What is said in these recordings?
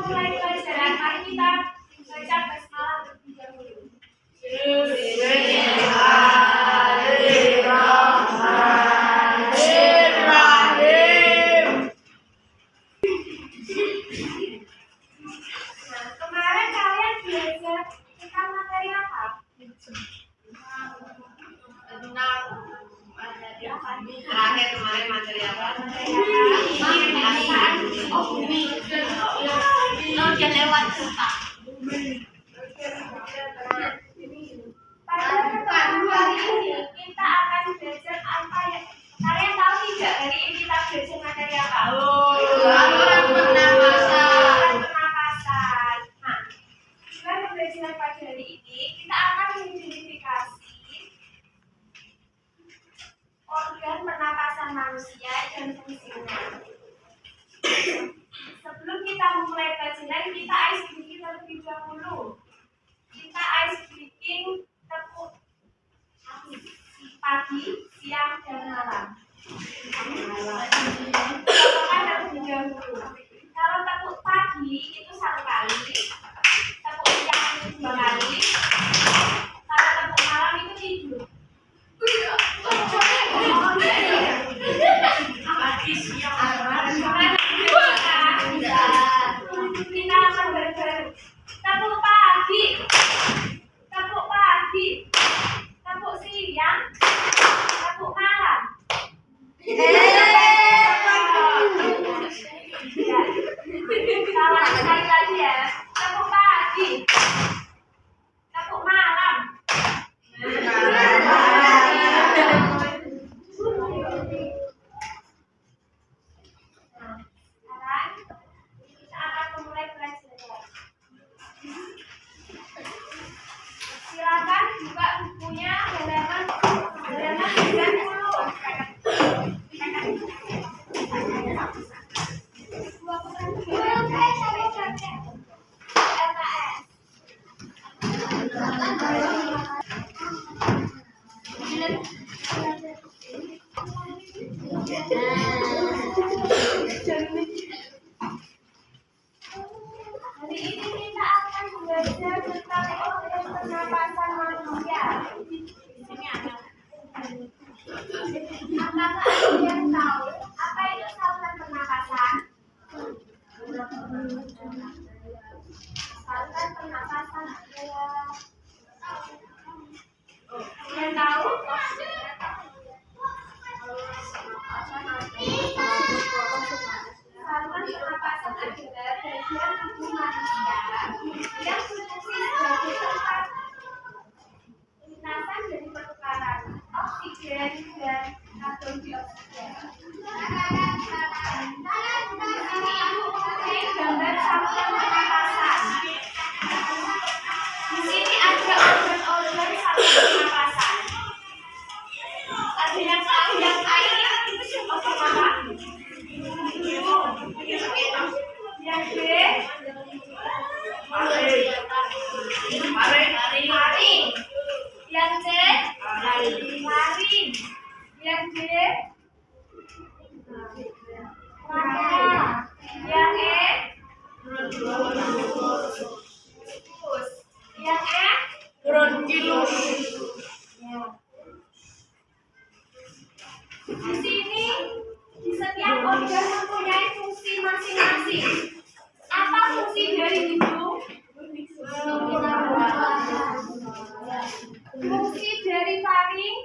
memulai pelajaran, mari kita baca basmalah terlebih dahulu. Bismillahirrahmanirrahim. Nah, kemarin kalian belajar tentang materi apa? Terakhir kemarin materi apa? Udah lewat cerita. Pada pertemuan hari ini kita akan belajar apa ya? Kalian tahu tidak hari ini kita belajar materi apa? Pernapasan. Nah, dengan pembelajaran pada hari ini kita akan mengidentifikasi organ pernapasan manusia dan fungsinya. Sebelum kita memulai pelajaran, kita ice breaking terlebih dahulu. Kita ice breaking tepuk pagi, siang, dan malam. Contohkan terlebih dahulu. Kalau tepuk pagi itu 1 kali, tepuk siang itu 2 kali, kalau tepuk malam itu tidur. Kita akan bareng-bareng. Tepuk pagi, tepuk pagi, tepuk siang, tepuk malam. Salah sekali lagi ya. Tepuk pagi, tepuk malam. Sekarang kita akan memulai pelajaran. Silakan buka bukunya halaman 90. Hari ini kita akan belajar tentang organ pernapasan manusia. Apakah ada yang tahu apa itu saluran pernapasan? Saluran pernapasan adalah yang tahu? Saluran pernapasan adalah bagian tubuh manusia yang berfungsi sebagai tempat lintasan dari pertukaran oksigen dan karbon dioksida. Ini gambar saluran pernapasan. Di sini ada organ-organ saluran pernapasan. Ada yang tahu yang air itu apa? Yang B, maring. Yang C, laring. Yang D, rongga. Yang E, bronkus. Yang F, Bronchilus. Di sini di setiap organ mempunyai fungsi masing-masing. Apa fungsi dari hidung? Fungsi dari faring?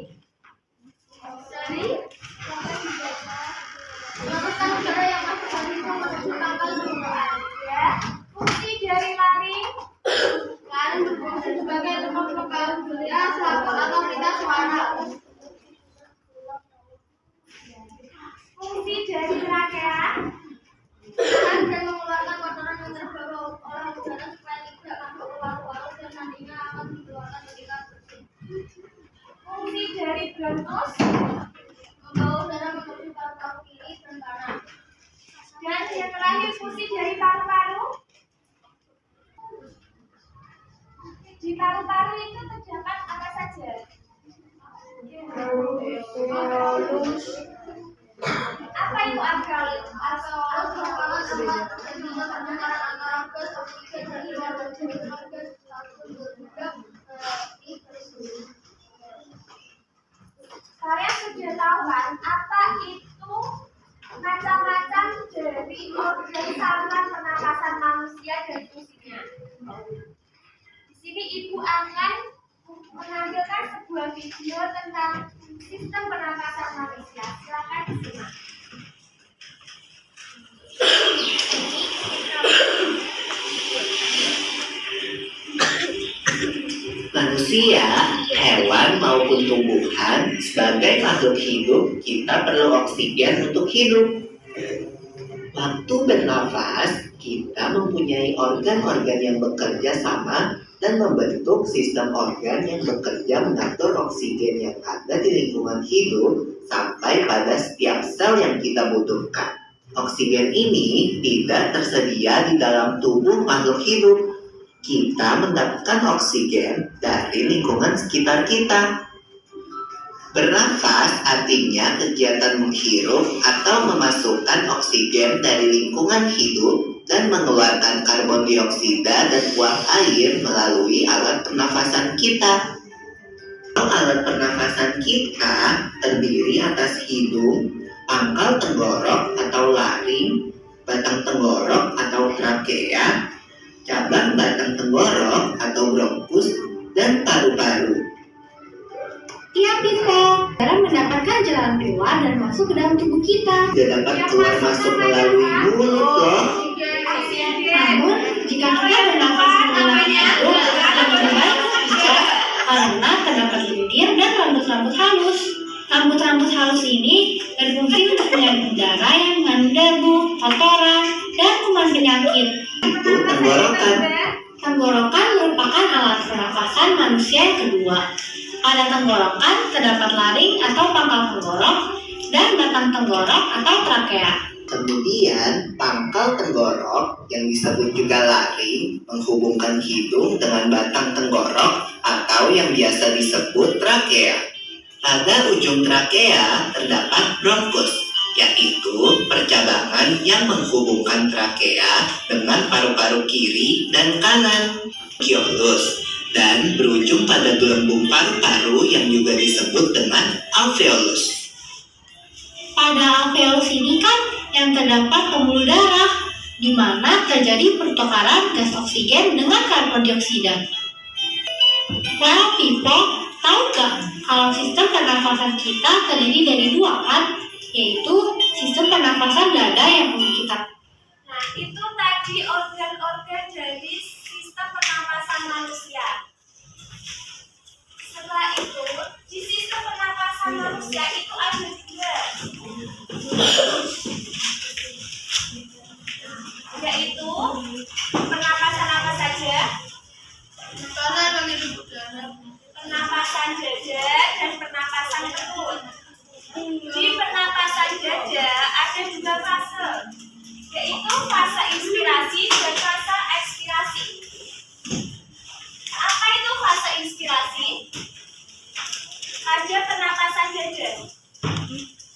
Ya. Fungsi dari laring? Sebagai tempat penggalan budaya selaput atau pita suara. Fungsi dari trakea? Dan mengeluarkan kotoran yang terbawa oleh udara supaya tidak masuk ke paru-paru dan nantinya akan dikeluarkan ketika bersin. Fungsi dari bronkus? Membawa udara menuju paru-paru kiri dan kanan. Dan yang terakhir fungsi dari paru-paru? Di paru-paru itu terdapat apa saja? Apa itu alkali? Alkohol adalah penyebab pertukaran antara membuat oksigen dari luar menjadi organ satu bergerak di tersebut. Kalian sudah tahu kan apa itu macam-macam dari organ saluran pernapasan manusia dan fungsinya. Di sini Ibu akan menampilkan sebuah video tentang sistem pernapasan manusia. Silakan disimak. Manusia, hewan maupun tumbuhan, sebagai makhluk hidup, kita perlu oksigen untuk hidup. Waktu bernafas, kita mempunyai organ-organ yang bekerja sama dan membentuk sistem organ yang bekerja mengatur oksigen yang ada di lingkungan hidup sampai pada setiap sel yang kita butuhkan. Oksigen ini tidak tersedia di dalam tubuh makhluk hidup. Kita mendapatkan oksigen dari lingkungan sekitar kita. Bernafas artinya kegiatan menghirup atau memasukkan oksigen dari lingkungan hidup dan mengeluarkan karbon dioksida dan uap air melalui alat pernafasan kita. Alat pernafasan kita terdiri atas hidung, pangkal tenggorok atau laring, batang tenggorok atau trakea, cabang batang tenggorok atau bronkus, dan paru-paru. Iya, Piko. Cara mendapatkan jalan keluar dan masuk ke dalam tubuh kita. Tidak dapat keluar masuk melalui mulut loh. Namun, jika kita bernafas menggunakan hidung, lebih baik bisa karena terdapat lendir dan rambut-rambut halus. Rambut-rambut halus ini berfungsi untuk menyaring udara yang mengandung debu, kotoran, dan kuman penyakit. Itu tenggorokan. Tenggorokan merupakan alat pernafasan manusia yang kedua. Pada tenggorokan terdapat laring atau pangkal tenggorok dan batang tenggorok atau trakea. Kemudian, pangkal tenggorok yang disebut juga laring menghubungkan hidung dengan batang tenggorok atau yang biasa disebut trakea. Pada ujung trakea terdapat bronkus, yaitu percabangan yang menghubungkan trakea dengan paru-paru kiri dan kanan. Alveolus, dan berujung pada gelembung paru-paru yang juga disebut dengan alveolus. Pada alveolus ini kan yang terdapat pembuluh darah, di mana terjadi pertukaran gas oksigen dengan karbon dioksida. Well, people, tahu gak kalau sistem pernafasan kita terdiri dari dua kan? Yaitu sistem pernafasan dada yang punya kita. Nah, itu tadi organ-organ dari sistem pernapasan manusia. Setelah itu, di sistem pernapasan manusia itu ada juga, yaitu pernapasan apa saja? Pernapasan dada dan pernapasan perut. Di pernapasan dada ada juga fase, yaitu fase inspirasi dan fase ekspirasi. Apa itu fase inspirasi? Pada pernapasan dada.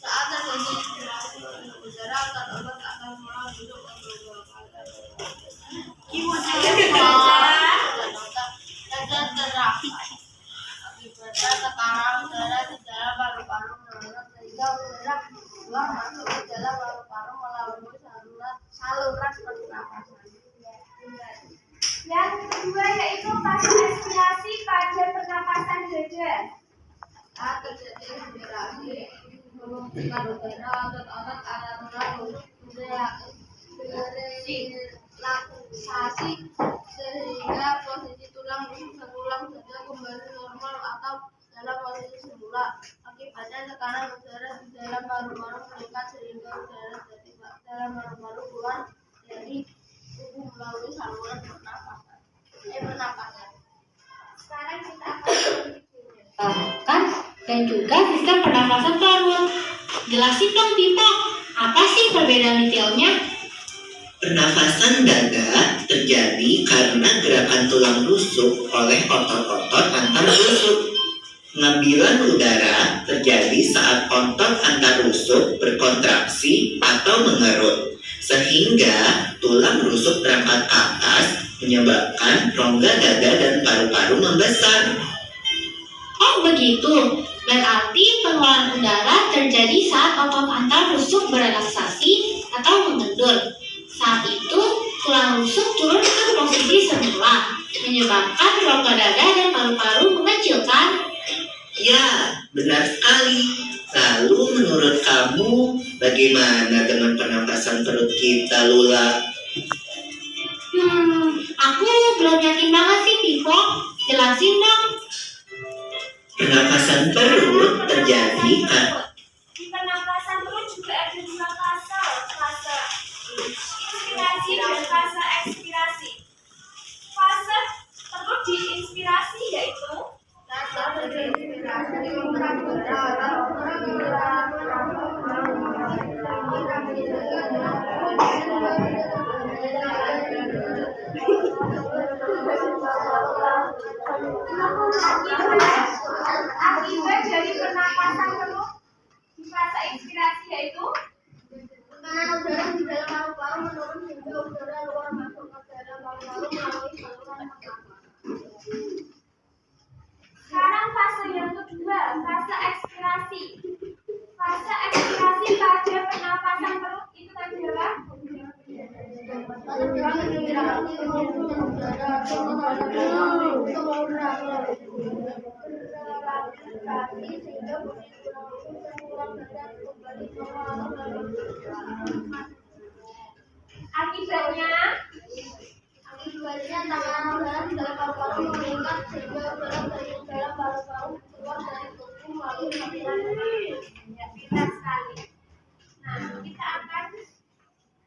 Saat terjadi inspirasi udara akan obat akan mulai duduk Ibu saya berkata, dada terang. Akibatnya tekanan udara di dalam paru-paru menurun sehingga udara keluar masuk ke dalam paru-paru melalui saluran pernapasan. yang kedua yaitu fase ekspirasi pada pernapasan dada. Saat terjadi inspirasi mengumpulkan udara otot-otot akan mulai relaksasi sehingga posisi tulang rusuk berulang saja kembali normal atau dalam posisi semula. Akibatnya tekanan udara di dalam paru-paru meningkat sehingga udara dari dalam paru-paru keluar dari tubuh melalui saluran pernapasan. Sekarang kita akan Kan dan juga sistem pernapasan perut. Jelasin dong, Pipo, apa sih perbedaan detailnya? Pernafasan dada terjadi karena gerakan tulang rusuk oleh otot-otot antar rusuk. Pengambilan udara terjadi saat otot antar rusuk berkontraksi atau mengerut, sehingga tulang rusuk berangkat ke atas menyebabkan rongga dada dan paru-paru membesar. Oh begitu, berarti pengeluaran udara terjadi saat otot antar rusuk berelaksasi atau mengendur. Saat itu, tulang rusuk turun ke posisi semula, menyebabkan rongga dada dan paru-paru mengecilkan. Ya, benar sekali. Lalu menurut kamu, bagaimana dengan pernapasan perut kita, Lula? Aku belum yakin banget sih, Pipo. Jelasin dong. Pernapasan perut terjadi Di pernapasan perut juga ada dua fase inspirasi dan fase ekspirasi. Fase perut diinspirasi yaitu akibat dari pernapasan perut di fase inspirasi yaitu tekanan udara di dalam paru-paru menurun hingga udara luar masuk ke dalam paru-paru melalui saluran pernapasan. Sekarang fase yang kedua, fase ekspirasi. Fase ekspirasi pada pernapasan perut itu adalah akibatnya tekanan udara di dalam paru-paru meningkat sehingga udara dari dalam paru-paru keluar dari tubuh melalui saluran pernapasan. Ya, pintar sekali. Nah, kita akan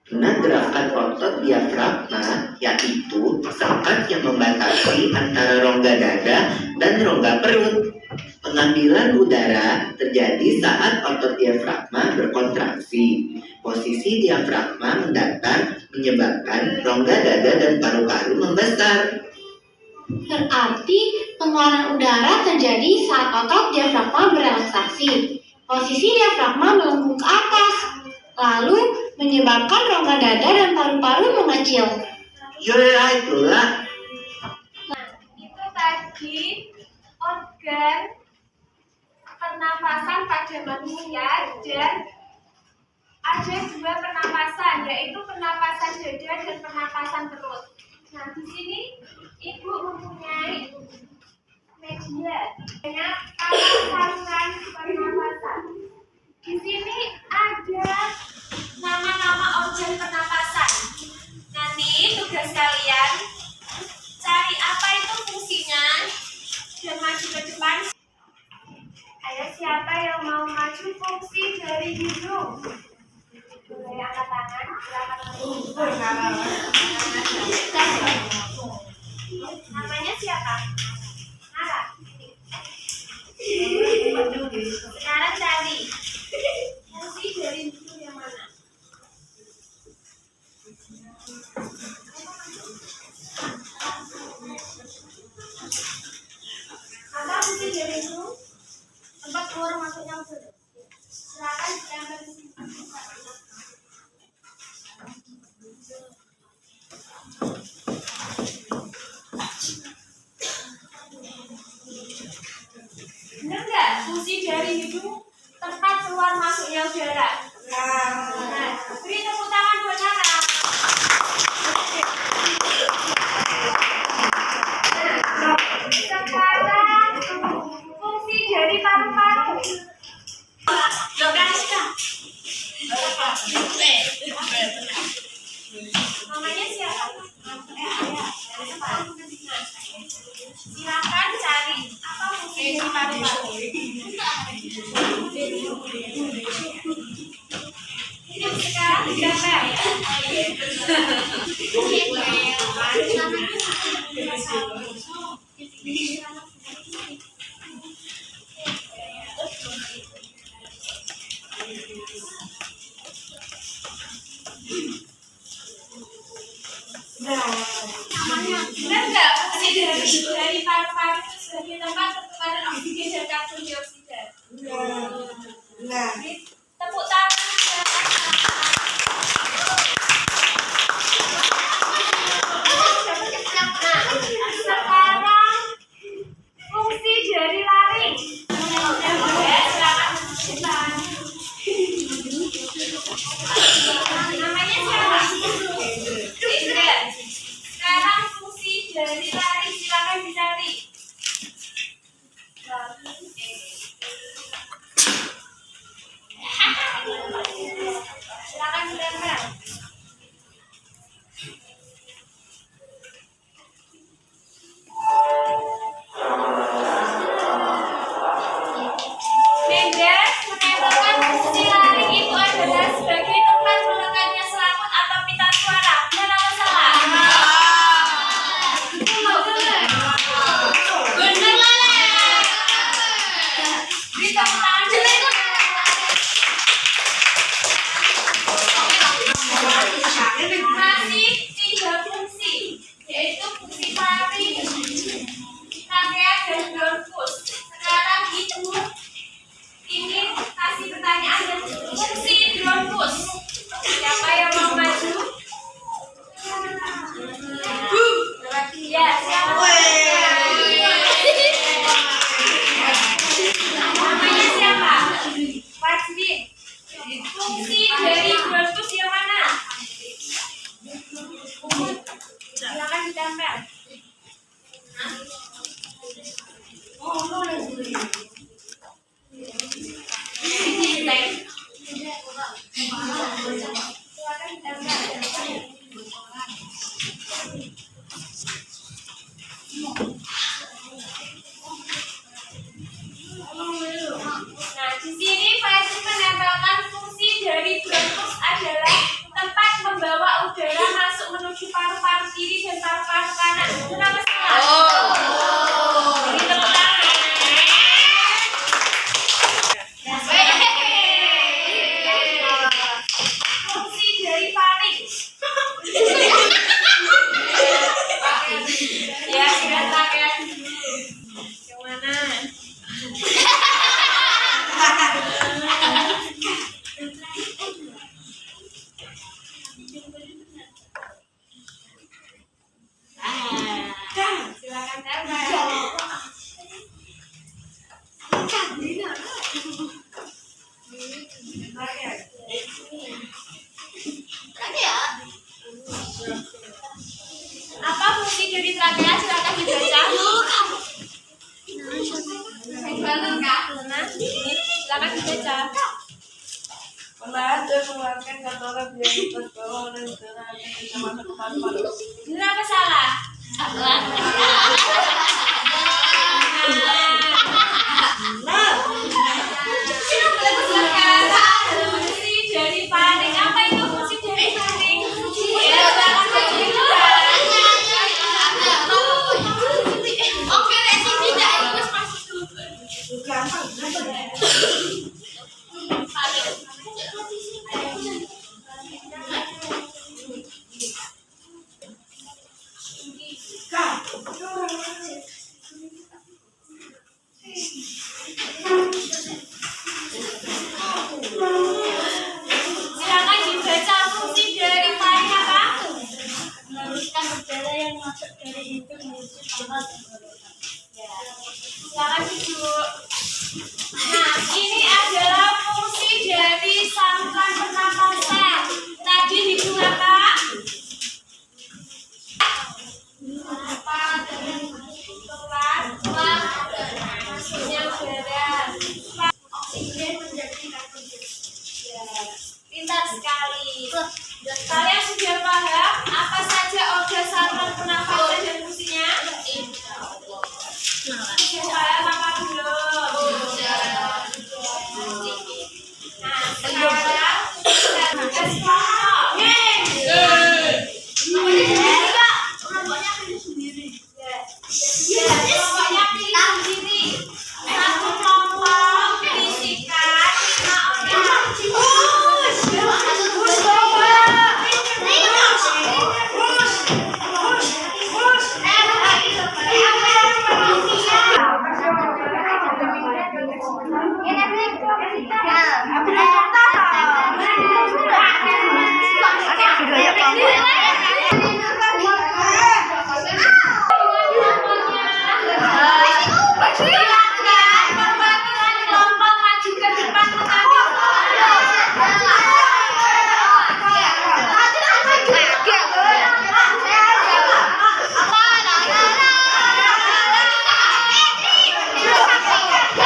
menggerakkan otot diafragma, yaitu sekat yang membatasi antara rongga dada dan rongga perut. Pengambilan udara terjadi saat otot diafragma berkontraksi. Posisi diafragma mendatar menyebabkan rongga dada dan paru-paru membesar. Berarti pengeluaran udara terjadi saat otot diafragma berelaksasi. Posisi diafragma melengkung ke atas, lalu menyebabkan rongga dada dan paru-paru mengecil. Ya, itulah. Nah, itu tadi organ pernafasan pada manusia dan ada dua pernapasan, yaitu pernapasan dada dan pernapasan perut. Nah, di sini Ibu mempunyai media dengan saluran pernapasan. Di sini ada nama-nama organ pernapasan. Nanti tugas kalian cari apa itu fungsinya dan maju ke depan. Ayo, siapa yang mau maju fungsi dari hidung? Boleh angkat tangan, silakan. Namanya siapa? Nara. Sekarang cari fungsi dari hidung yang mana? Apa fungsi dari hidung? Tempat keluar masuknya udara. Silakan ditempel di sini. Benar nggak? Fungsi dari hidung tempat keluar masuknya udara. Nah, beri tepuk tangan buat Nara. Sekarang fungsi dari paru-paru. Namanya siapa? Silakan cari apa fungsi dari paru-paru. Sekarang ditempel. Benar nggak fungsi dari paru-paru itu sebagai tempat pertukaran oksigen dan karbon dioksida? Tepuk tangan. ditempel. Silakan ditempel. Nah, di sini Faisal menempelkan fungsi dari bronkus adalah tempat membawa udara masuk menuju paru-paru kiri dan paru-paru kanan. Kenapa salah? Beri tepuk tangan. Fungsi dari faring. Ya, sudah pakai dulu. Yang mana? Silakan tempel. Apa fungsi dari trakea? Silakan dibaca. Silakan dibaca. Menahan dan mengeluarkan kotoran yang terbawa oleh udara yang bisa masuk ke paru-paru. Benar apa salah? Sekarang fungsi dari faring. Apa itu fungsi dari faring? Ya, silakan dibaca. Oke, resi tidak ikut masuk dulu. Silakan dibaca fungsi dari faring apa? Meluruskan udara yang masuk dari hidung menuju paru. Silakan duduk. Nah, ini adalah fungsi dari saluran pernapasan. Tadi hidung apa? Pelan, masuknya udara. Oksigen menjadi karbon dioksida. Pintar sekali. Kalian sudah paham apa saja organ saluran pernapasan dan fungsinya? Sudah paham apa belum? Nah, sekarang kita tugas kelompok. Kelompoknya pilih sendiri. Satu kelompok berisikan 5 kelompok maju ke depan mengambil secara berkelompok. Ibu beri waktu 1 menit.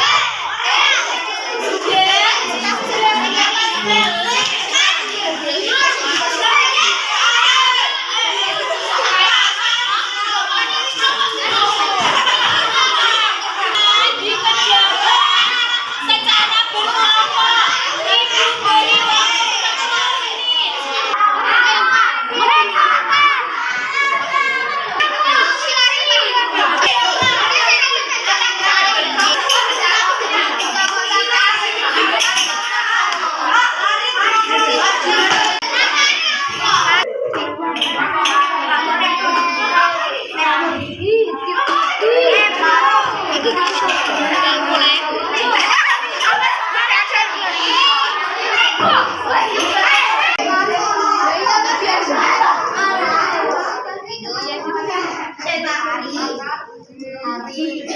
Hari